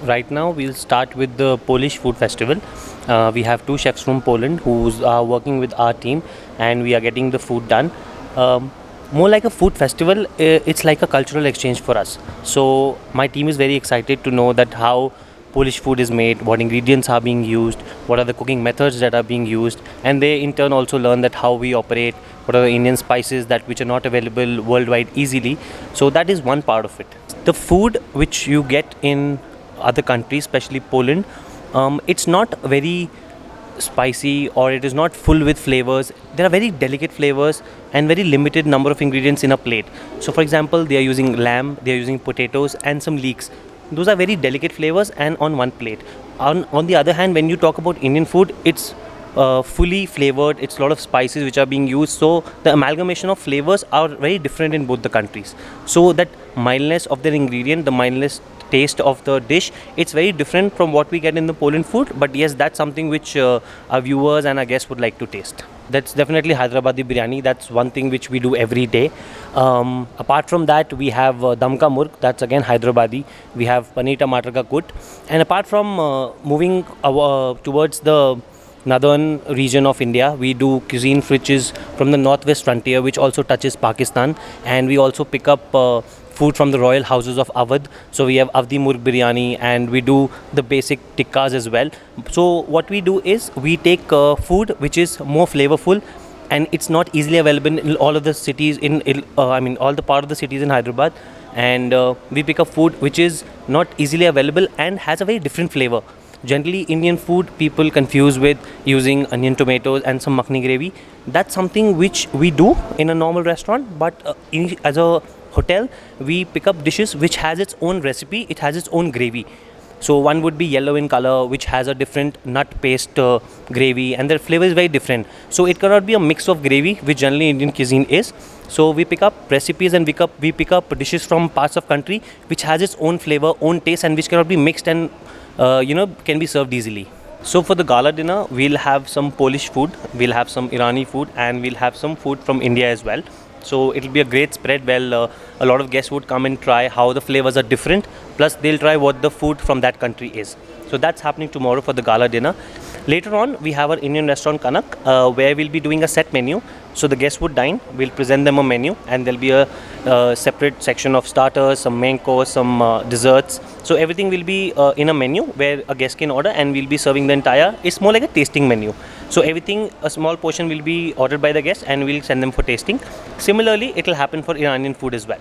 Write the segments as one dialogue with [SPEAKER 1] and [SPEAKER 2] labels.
[SPEAKER 1] Right now, we'll start with the Polish Food Festival. We have two chefs from Poland who are working with our team, and we are getting the food done. More like a food festival, it's like a cultural exchange for us. So my team is very excited to know that how Polish food is made, what ingredients are being used, what are the cooking methods that are being used, and they in turn also learn that how we operate, what are the Indian spices that which are not available worldwide easily. So that is one part of it. The food which you get in other countries, especially Poland, it's not very spicy or it is not full with flavors. There are very delicate flavors and very limited number of ingredients in a plate. So for example, they are using lamb, they are using potatoes and some leeks. Those are very delicate flavors and on one plate. On the other hand, when you talk about Indian food, it's fully flavored. It's a lot of spices which are being used. So the amalgamation of flavors are very different in both the countries. So that mildness of their ingredient, the mildness taste of the dish, it's very different from what we get in the Poland food. But yes, that's something which our viewers and our guests would like to taste. That's definitely Hyderabadi biryani. That's one thing which we do every day. Apart from that, we have Damka Murg. That's again Hyderabadi. We have Paneer Tamatar Ka Kut. And apart from moving towards the northern region of India, we do cuisine which is from the northwest frontier, which also touches Pakistan, and we also pick up food from the royal houses of Awadh. So we have Avdi Murg biryani, and we do the basic tikkas as well. So what we do is we take food which is more flavorful, and it's not easily available in all of the cities all the part of the cities in Hyderabad, and we pick up food which is not easily available and has a very different flavor. Generally, Indian food people confuse with using onion, tomatoes, and some makhni gravy. That's something which we do in a normal restaurant, but as a hotel, we pick up dishes which has its own recipe. It has its own gravy. So one would be yellow in color, which has a different nut paste gravy, and their flavor is very different. So it cannot be a mix of gravy, which generally Indian cuisine is. So we pick up recipes and we pick up dishes from parts of country which has its own flavor, own taste, and which cannot be mixed and can be served easily. So for the gala dinner, we'll have some Polish food, we'll have some Irani food, and we'll have some food from India as well. So it'll be a great spread. Well, a lot of guests would come and try how the flavors are different. Plus, they'll try what the food from that country is. So that's happening tomorrow for the gala dinner. Later on, we have our Indian restaurant Kanak, where we'll be doing a set menu. So the guests would dine. We'll present them a menu, and there'll be a separate section of starters, some main course, some desserts. So everything will be in a menu where a guest can order, and we'll be serving the entire. It's more like a tasting menu. So everything, a small portion will be ordered by the guests, and we'll send them for tasting. Similarly, it will happen for Iranian food as well.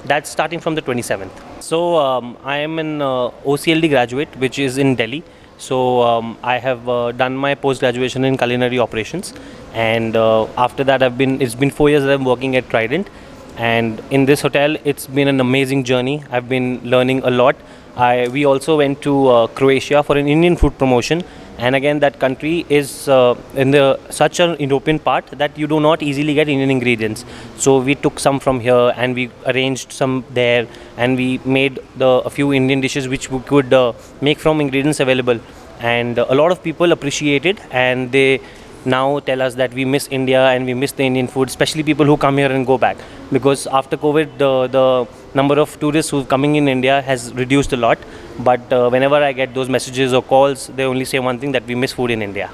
[SPEAKER 1] That's starting from the 27th. So I am an OCLD graduate, which is in Delhi. So I have done my post graduation in culinary operations, and after that it's been 4 years that I'm working at Trident, and in this hotel it's been an amazing journey. I've been learning a lot. We also went to Croatia for an Indian food promotion, and again that country is in the such an European part that you do not easily get Indian ingredients. So we took some from here and we arranged some there, and we made a few Indian dishes which we could make from ingredients available, and a lot of people appreciate it, and they now tell us that we miss India and we miss the Indian food, especially people who come here and go back, because after COVID the number of tourists who are coming in India has reduced a lot. But whenever I get those messages or calls, they only say one thing, that we miss food in India.